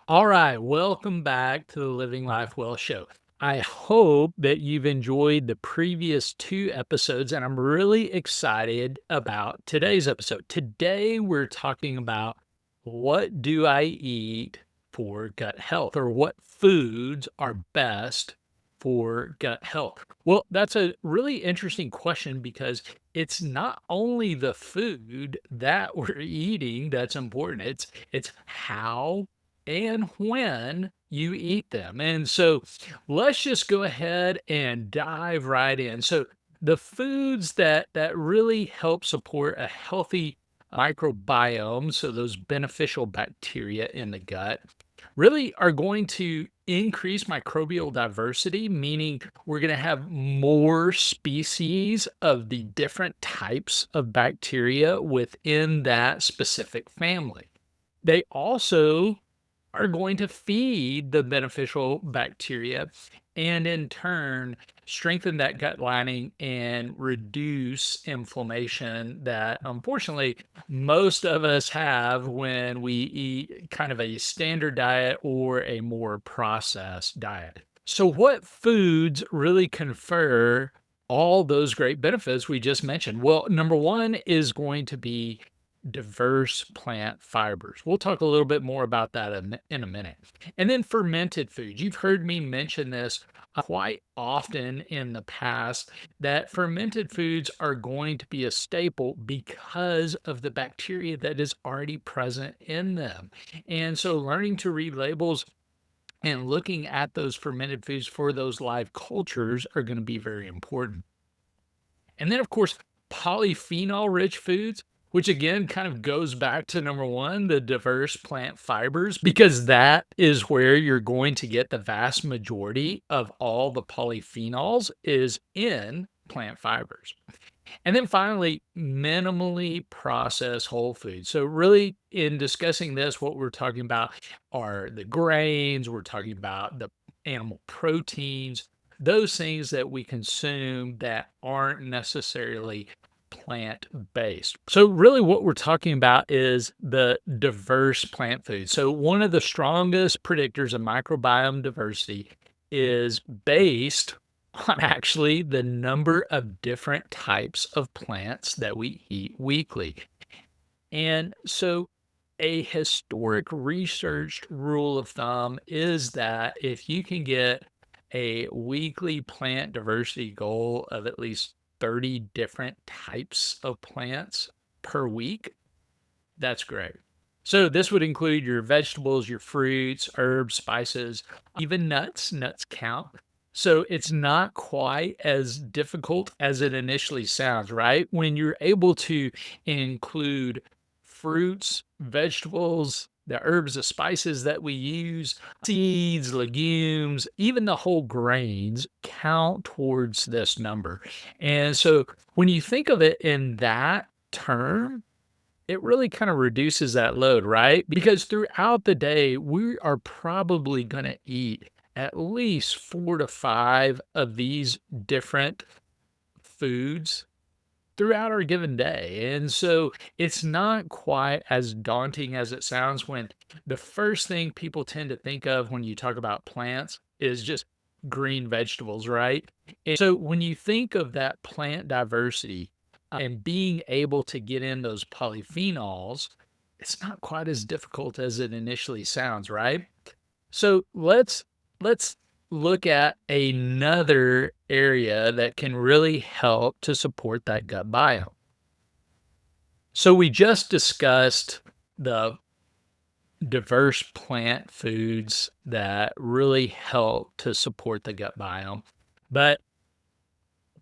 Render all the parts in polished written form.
All right, welcome back to the Living Life Well show. I hope that you've enjoyed the previous two episodes, and I'm really excited about today's episode. Today, we're talking about what do I eat for gut health, or what foods are best for gut health. Well, that's a really interesting question because it's not only the food that we're eating that's important, it's how and when you eat them. And so let's just go ahead and dive right in. So the foods that really help support a healthy microbiome, so those beneficial bacteria in the gut, really are going to increase microbial diversity, meaning we're going to have more species of the different types of bacteria within that specific family. They also are going to feed the beneficial bacteria and in turn strengthen that gut lining and reduce inflammation that unfortunately most of us have when we eat kind of a standard diet or a more processed diet. So, what foods really confer all those great benefits we just mentioned? Well, number one is going to be diverse plant fibers. We'll talk a little bit more about that in a minute. And then fermented foods. You've heard me mention this quite often in the past that fermented foods are going to be a staple because of the bacteria that is already present in them. And so learning to read labels and looking at those fermented foods for those live cultures are going to be very important. And then, of course, polyphenol-rich foods, which again kind of goes back to number one, the diverse plant fibers, because that is where you're going to get the vast majority of all the polyphenols is in plant fibers. And then finally, minimally processed whole foods. So, really, in discussing this, what we're talking about are the grains, we're talking about the animal proteins, those things that we consume that aren't necessarily plant based. So, really, what we're talking about is the diverse plant foods. So, one of the strongest predictors of microbiome diversity is based on actually the number of different types of plants that we eat weekly. And so, a historic researched rule of thumb is that if you can get a weekly plant diversity goal of at least 30 different types of plants per week, that's great. So, this would include your vegetables, your fruits, herbs, spices, even nuts. Nuts count. So, it's not quite as difficult as it initially sounds, right? When you're able to include fruits, vegetables, the herbs, the spices that we use, seeds, legumes, even the whole grains count towards this number. And so, when you think of it in that term, it really kind of reduces that load, right? Because throughout the day, we are probably going to eat at least 4 to 5 of these different foods throughout our given day. And so it's not quite as daunting as it sounds when the first thing people tend to think of when you talk about plants is just green vegetables, right? And so when you think of that plant diversity and being able to get in those polyphenols, it's not quite as difficult as it initially sounds, right? So let's look at another area that can really help to support that gut biome. So we just discussed the diverse plant foods that really help to support the gut biome. But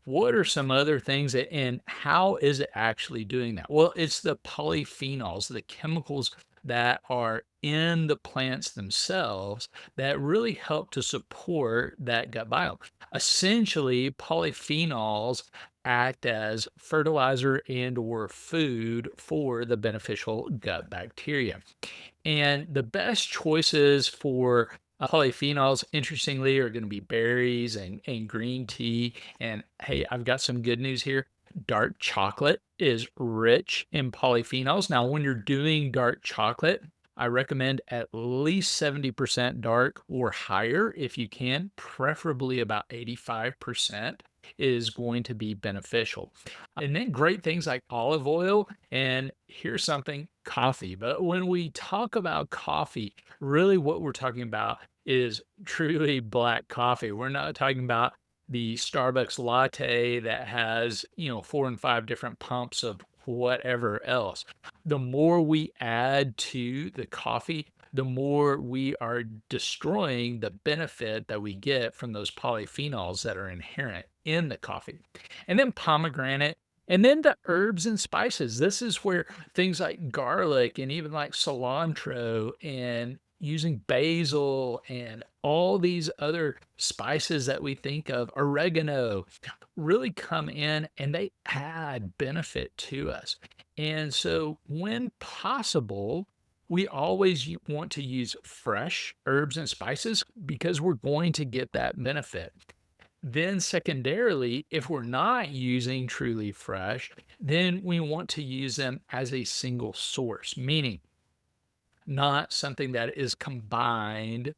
what are some other things and how is it actually doing that? Well, it's the polyphenols, the chemicals that are in the plants themselves that really help to support that gut biome. Essentially, polyphenols act as fertilizer and or food for the beneficial gut bacteria. And the best choices for polyphenols, interestingly, are going to be berries and green tea. And hey, I've got some good news here. Dark chocolate is rich in polyphenols. Now, when you're doing dark chocolate, I recommend at least 70% dark or higher if you can, preferably about 85% is going to be beneficial. And then great things like olive oil, and here's something, coffee. But when we talk about coffee, really what we're talking about is truly black coffee. We're not talking about the Starbucks latte that has, 4 and 5 different pumps of whatever else. The more we add to the coffee, the more we are destroying the benefit that we get from those polyphenols that are inherent in the coffee. And then pomegranate, and then the herbs and spices. This is where things like garlic and even like cilantro and using basil and all these other spices that we think of, oregano, really come in and they add benefit to us. And so, when possible, we always want to use fresh herbs and spices because we're going to get that benefit. Then, secondarily, if we're not using truly fresh, then we want to use them as a single source, meaning not something that is combined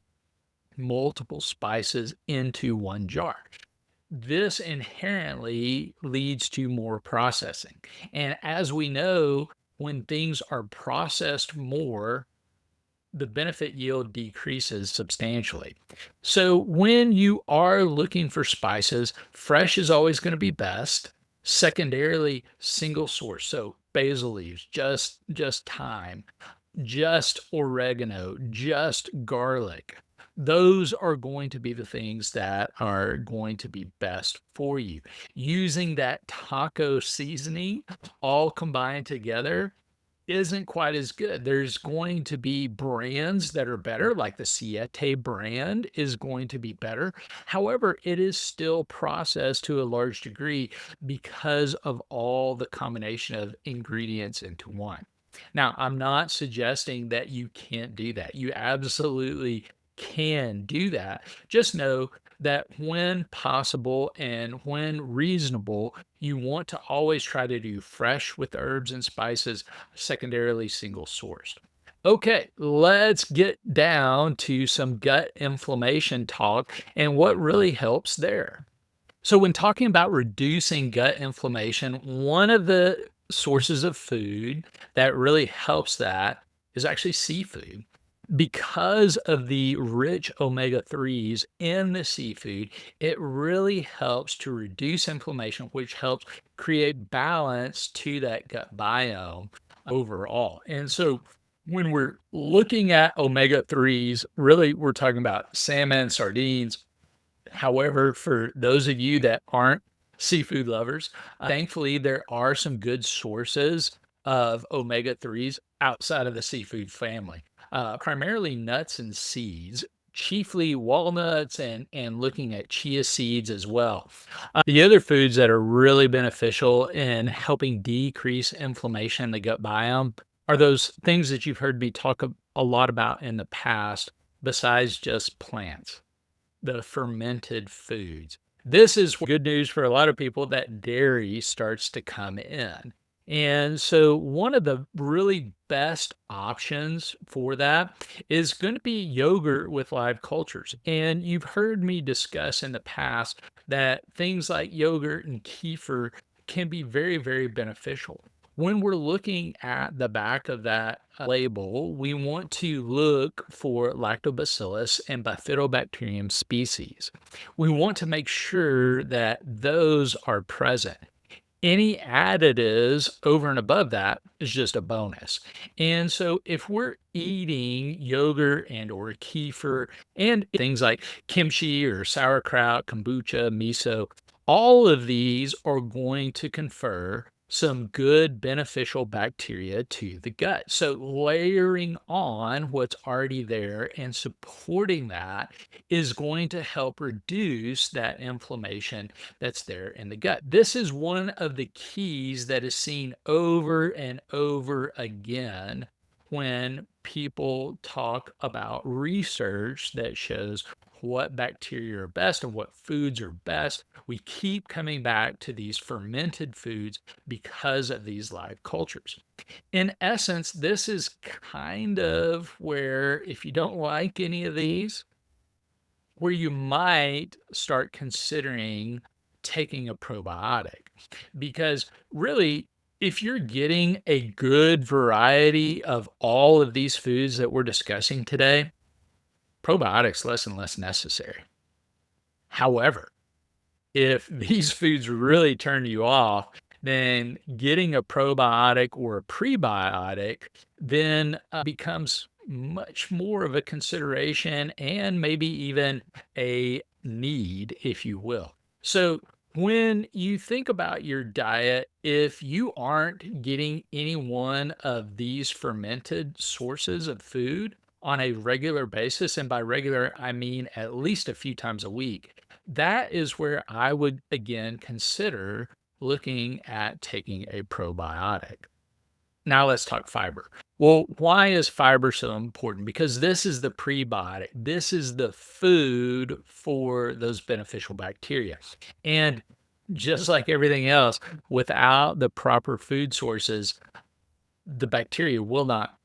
multiple spices into one jar. This inherently leads to more processing. And as we know, when things are processed more, the benefit yield decreases substantially. So when you are looking for spices, fresh is always going to be best. Secondarily, single source. So basil leaves, just thyme, just oregano, just garlic. Those are going to be the things that are going to be best for you. Using that taco seasoning all combined together isn't quite as good. There's going to be brands that are better, like the Siete brand is going to be better. However, it is still processed to a large degree because of all the combination of ingredients into one. Now, I'm not suggesting that you can't do that. You absolutely can do that. Just know that when possible and when reasonable, you want to always try to do fresh with herbs and spices, secondarily single sourced. Okay, let's get down to some gut inflammation talk and what really helps there. So, when talking about reducing gut inflammation, one of the sources of food that really helps that is actually seafood. Because of the rich omega 3s in the seafood, it really helps to reduce inflammation, which helps create balance to that gut biome overall. And so, when we're looking at omega 3s, really we're talking about salmon, sardines. However, for those of you that aren't seafood lovers, thankfully there are some good sources of omega 3s outside of the seafood family, primarily nuts and seeds. Chiefly walnuts and looking at chia seeds as well. The other foods that are really beneficial in helping decrease inflammation in the gut biome are those things that you've heard me talk a lot about in the past, besides just plants, the fermented foods. This is good news for a lot of people that dairy starts to come in. And so, one of the really best options for that is going to be yogurt with live cultures. And you've heard me discuss in the past that things like yogurt and kefir can be very, very beneficial. When we're looking at the back of that label, we want to look for lactobacillus and bifidobacterium species. We want to make sure that those are present. Any additives over and above that is just a bonus. And so if we're eating yogurt and or kefir and things like kimchi or sauerkraut, kombucha, miso, all of these are going to confer some good beneficial bacteria to the gut. So layering on what's already there and supporting that is going to help reduce that inflammation that's there in the gut. This is one of the keys that is seen over and over again when people talk about research that shows what bacteria are best and what foods are best, we keep coming back to these fermented foods because of these live cultures. In essence, this is kind of where, if you don't like any of these, where you might start considering taking a probiotic. Because really, if you're getting a good variety of all of these foods that we're discussing today, probiotics less and less necessary. However, if these foods really turn you off, then getting a probiotic or a prebiotic then becomes much more of a consideration and maybe even a need, if you will. So, when you think about your diet, if you aren't getting any one of these fermented sources of food on a regular basis, and by regular, I mean at least a few times a week, that is where I would again consider looking at taking a probiotic. Now let's talk fiber. Well, why is fiber so important? Because this is the prebiotic. This is the food for those beneficial bacteria. And just like everything else, without the proper food sources, the bacteria will not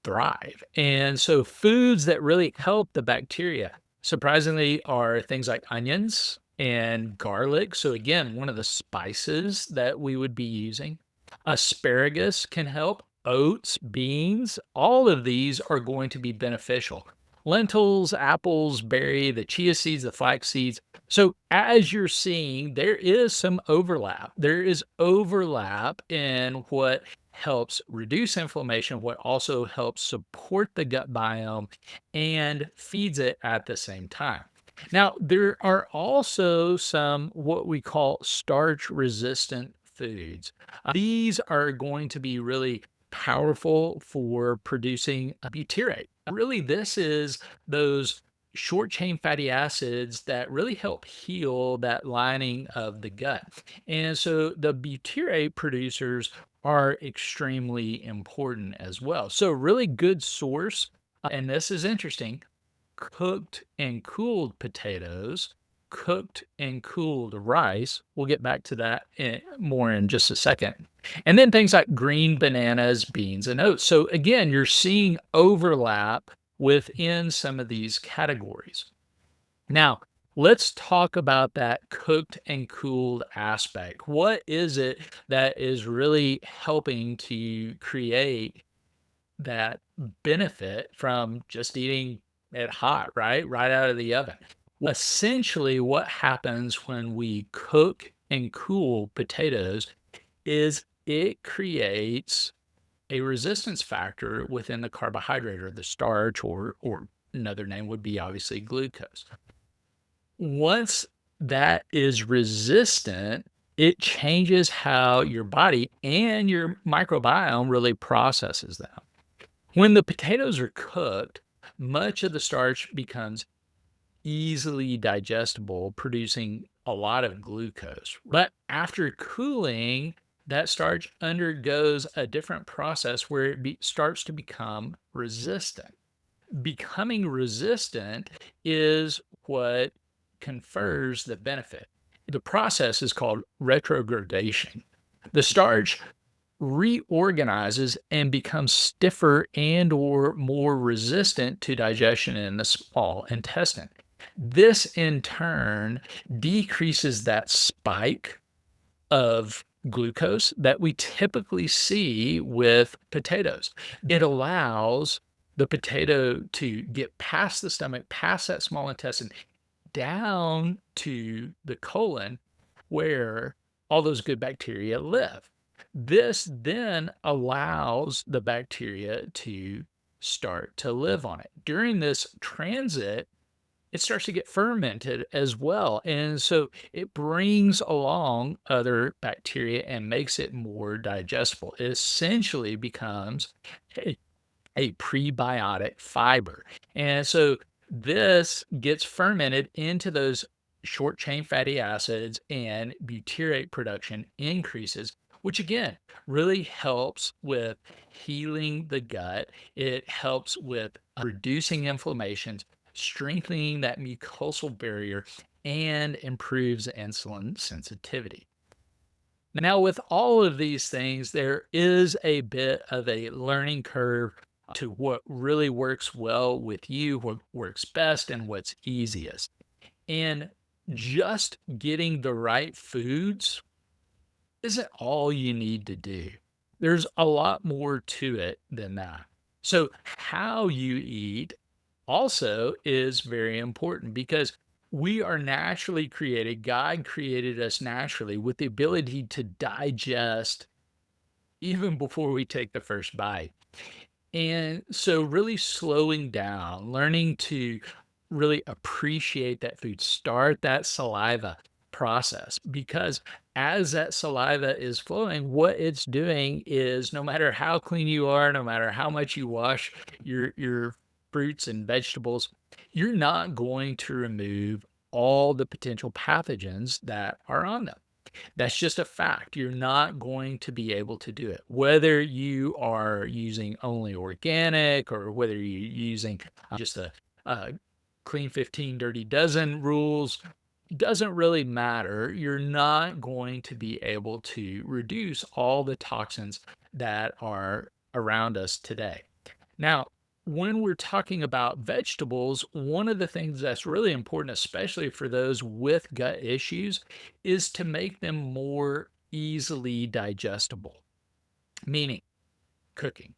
thrive. And so foods that really help the bacteria, surprisingly, are things like onions and garlic. So again, one of the spices that we would be using. Asparagus can help. Oats, beans, all of these are going to be beneficial. Lentils, apples, berry, the chia seeds, the flax seeds. So as you're seeing, there is some overlap. There is overlap in what helps reduce inflammation, what also helps support the gut biome and feeds it at the same time. Now, there are also some what we call starch resistant foods. These are going to be really powerful for producing a butyrate. Really, this is those short chain fatty acids that really help heal that lining of the gut. And so the butyrate producers are extremely important as well. So, really good source. And this is interesting, cooked and cooled potatoes, cooked and cooled rice. We'll get back to that more in just a second. And then things like green bananas, beans, and oats. So again, you're seeing overlap within some of these categories. Now, let's talk about that cooked and cooled aspect. What is it that is really helping to create that benefit from just eating it hot, right? Right out of the oven. Well, essentially, what happens when we cook and cool potatoes is it creates a resistance factor within the carbohydrate or the starch, or another name would be obviously glucose. Once that is resistant, it changes how your body and your microbiome really processes them. When the potatoes are cooked, much of the starch becomes easily digestible, producing a lot of glucose. But after cooling, that starch undergoes a different process where starts to become resistant. Becoming resistant is what confers the benefit. The process is called retrogradation. The starch reorganizes and becomes stiffer and or more resistant to digestion in the small intestine. This in turn decreases that spike of glucose that we typically see with potatoes. It allows the potato to get past the stomach, past that small intestine, down to the colon where all those good bacteria live. This then allows the bacteria to start to live on it. During this transit, it starts to get fermented as well. And so it brings along other bacteria and makes it more digestible. It essentially becomes a, a prebiotic fiber. And so this gets fermented into those short chain fatty acids, and butyrate production increases, which again really helps with healing the gut. It helps with reducing inflammations. strengthening that mucosal barrier and improves insulin sensitivity. Now, with all of these things, there is a bit of a learning curve to what really works well with you, what works best, and what's easiest. And just getting the right foods isn't all you need to do. There's a lot more to it than that. So, how you eat also is very important because we are naturally created. God created us naturally with the ability to digest even before we take the first bite. And so, really slowing down, learning to really appreciate that food, start that saliva process because as that saliva is flowing, what it's doing is no matter how clean you are, no matter how much you wash your fruits and vegetables, you're not going to remove all the potential pathogens that are on them. That's just a fact. You're not going to be able to do it. Whether you are using only organic or whether you're using just a clean 15, dirty dozen rules, doesn't really matter. You're not going to be able to reduce all the toxins that are around us today. Now, when we're talking about vegetables, one of the things that's really important, especially for those with gut issues, is to make them more easily digestible, meaning cooking,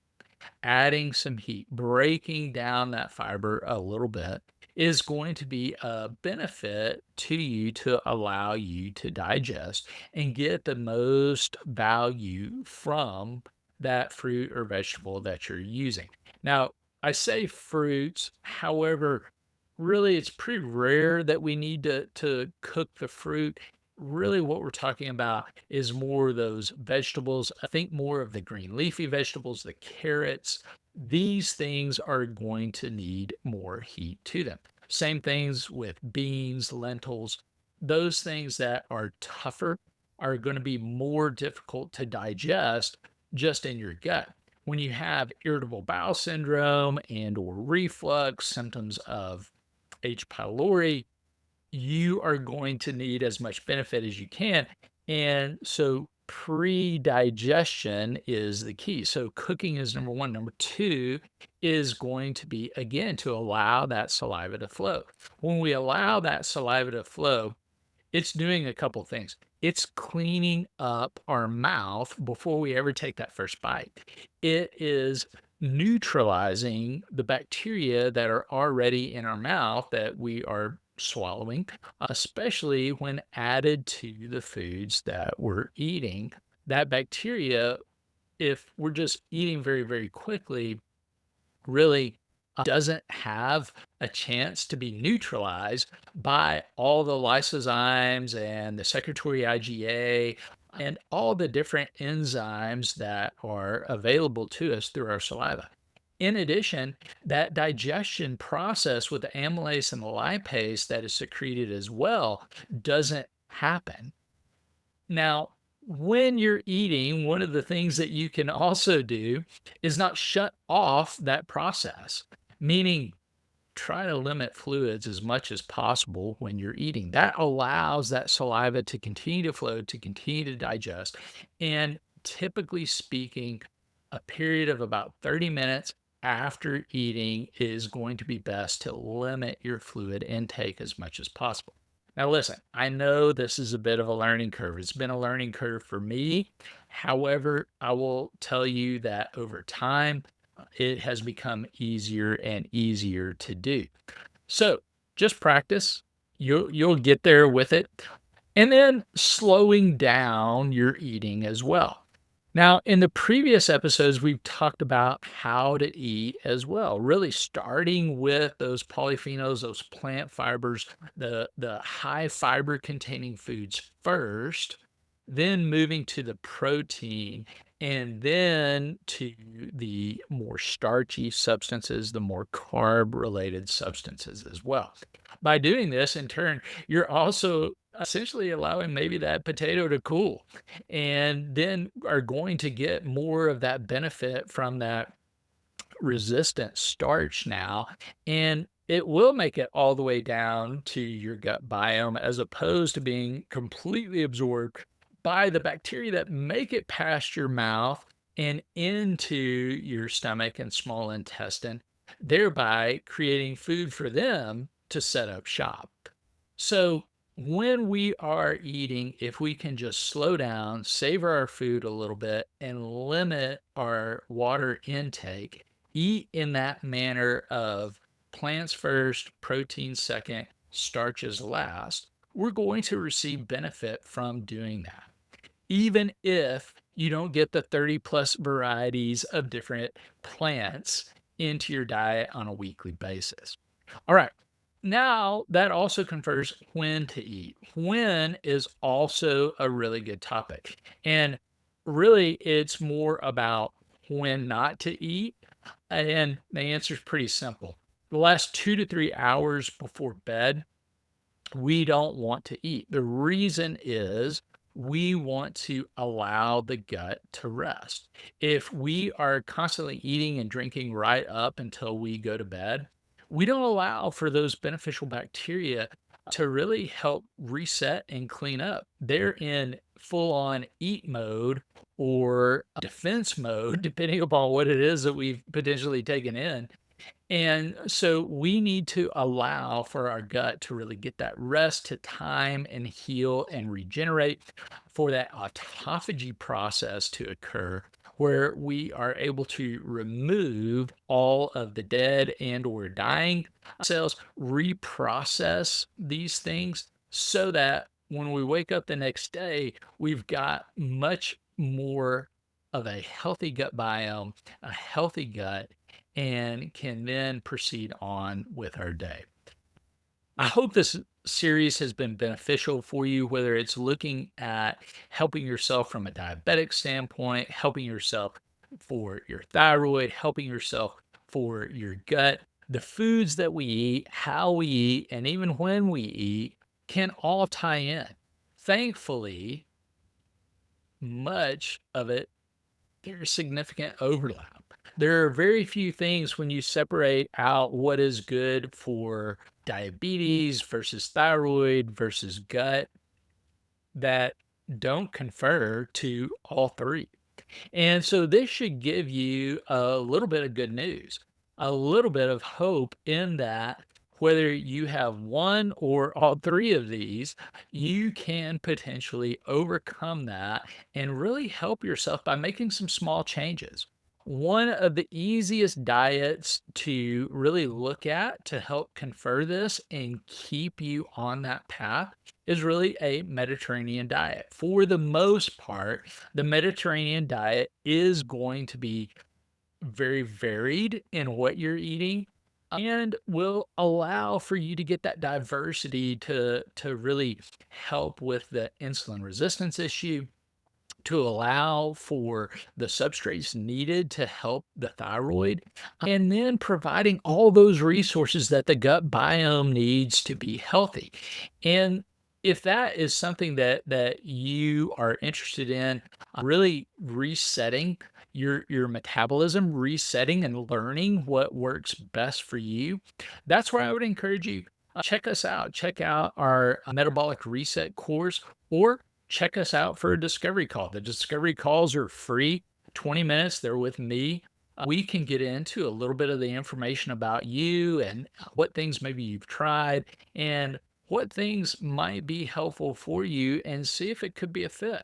adding some heat, breaking down that fiber a little bit is going to be a benefit to you to allow you to digest and get the most value from that fruit or vegetable that you're using. Now, I say fruits, however, really it's pretty rare that we need to cook the fruit. Really, what we're talking about is more those vegetables. I think more of the green leafy vegetables, the carrots. These things are going to need more heat to them. Same things with beans, lentils. Those things that are tougher are going to be more difficult to digest just in your gut. When you have irritable bowel syndrome and or reflux, symptoms of H. pylori, you are going to need as much benefit as you can. And so pre-digestion is the key. So cooking is number one. Number two is going to be, again, to allow that saliva to flow. When we allow that saliva to flow, it's doing a couple things. It's cleaning up our mouth before we ever take that first bite. It is neutralizing the bacteria that are already in our mouth that we are swallowing, especially when added to the foods that we're eating. That bacteria, if we're just eating very, very quickly, really doesn't have a chance to be neutralized by all the lysozymes and the secretory IgA and all the different enzymes that are available to us through our saliva. In addition, that digestion process with the amylase and the lipase that is secreted as well doesn't happen. Now, when you're eating, one of the things that you can also do is not shut off that process, meaning try to limit fluids as much as possible when you're eating. That allows that saliva to continue to flow, to continue to digest. And typically speaking, a period of about 30 minutes after eating is going to be best to limit your fluid intake as much as possible. Now, listen, I know this is a bit of a learning curve. It's been a learning curve for me. However, I will tell you that over time, it has become easier and easier to do. So just practice. You'll get there with it. And then slowing down your eating as well. Now, in the previous episodes, we've talked about how to eat as well, really starting with those polyphenols, those plant fibers, the high fiber containing foods first, then moving to the protein, and then to the more starchy substances, the more carb related substances as well. By doing this, in turn, you're also essentially allowing maybe that potato to cool and then are going to get more of that benefit from that resistant starch now. And it will make it all the way down to your gut biome as opposed to being completely absorbed by the bacteria that make it past your mouth and into your stomach and small intestine, thereby creating food for them to set up shop. So, when we are eating, if we can just slow down, savor our food a little bit, and limit our water intake, eat in that manner of plants first, protein second, starches last, we're going to receive benefit from doing that. Even if you don't get the 30 plus varieties of different plants into your diet on a weekly basis. All right. Now that also confers when to eat. When is also a really good topic. And really, it's more about when not to eat. And the answer is pretty simple. The last 2 to 3 hours before bed, we don't want to eat. The reason is we want to allow the gut to rest. If we are constantly eating and drinking right up until we go to bed, we don't allow for those beneficial bacteria to really help reset and clean up. They're in full on eat mode or defense mode, depending upon what it is that we've potentially taken in. And so we need to allow for our gut to really get that rest to time and heal and regenerate for that autophagy process to occur where we are able to remove all of the dead and or dying cells, reprocess these things so that when we wake up the next day, we've got much more of a healthy gut biome, a healthy gut, and can then proceed on with our day. I hope this series has been beneficial for you, whether it's looking at helping yourself from a diabetic standpoint, helping yourself for your thyroid, helping yourself for your gut. The foods that we eat, how we eat, and even when we eat can all tie in. Thankfully, much of it, there's significant overlap. There are very few things when you separate out what is good for diabetes versus thyroid versus gut that don't confer to all three. And so this should give you a little bit of good news, a little bit of hope in that whether you have one or all three of these, you can potentially overcome that and really help yourself by making some small changes. One of the easiest diets to really look at to help confer this and keep you on that path is really a Mediterranean diet. For the most part, the Mediterranean diet is going to be very varied in what you're eating and will allow for you to get that diversity to really help with the insulin resistance issue, to allow for the substrates needed to help the thyroid, and then providing all those resources that the gut biome needs to be healthy. And if that is something that you are interested in, really resetting your metabolism, resetting and learning what works best for you, that's where I would encourage you. Check us out. Check out our metabolic reset course, or check us out for a discovery call. The discovery calls are free, 20 minutes. They're with me. We can get into a little bit of the information about you and what things maybe you've tried and what things might be helpful for you and see if it could be a fit.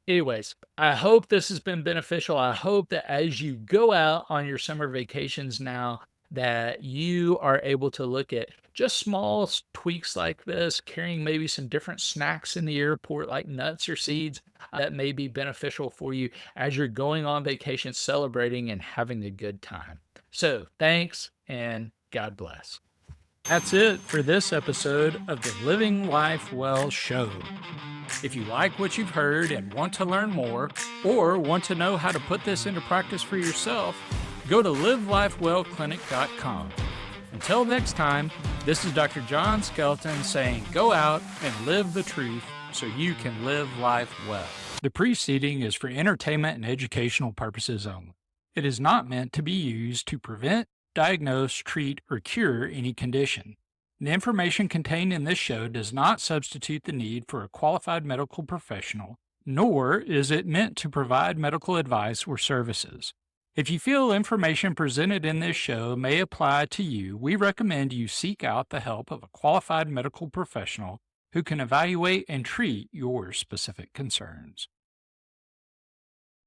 Anyways, I hope this has been beneficial. I hope that as you go out on your summer vacations now, that you are able to look at just small tweaks like this, carrying maybe some different snacks in the airport, like nuts or seeds that may be beneficial for you as you're going on vacation, celebrating and having a good time. So thanks and God bless. That's it for this episode of the Living Life Well show. If you like what you've heard and want to learn more, or want to know how to put this into practice for yourself, go to livelifewellclinic.com. Until next time, this is Dr. Jon Skelton saying go out and live the truth so you can live life well. The preceding is for entertainment and educational purposes only. It is not meant to be used to prevent, diagnose, treat, or cure any condition. The information contained in this show does not substitute the need for a qualified medical professional, nor is it meant to provide medical advice or services. If you feel information presented in this show may apply to you, we recommend you seek out the help of a qualified medical professional who can evaluate and treat your specific concerns.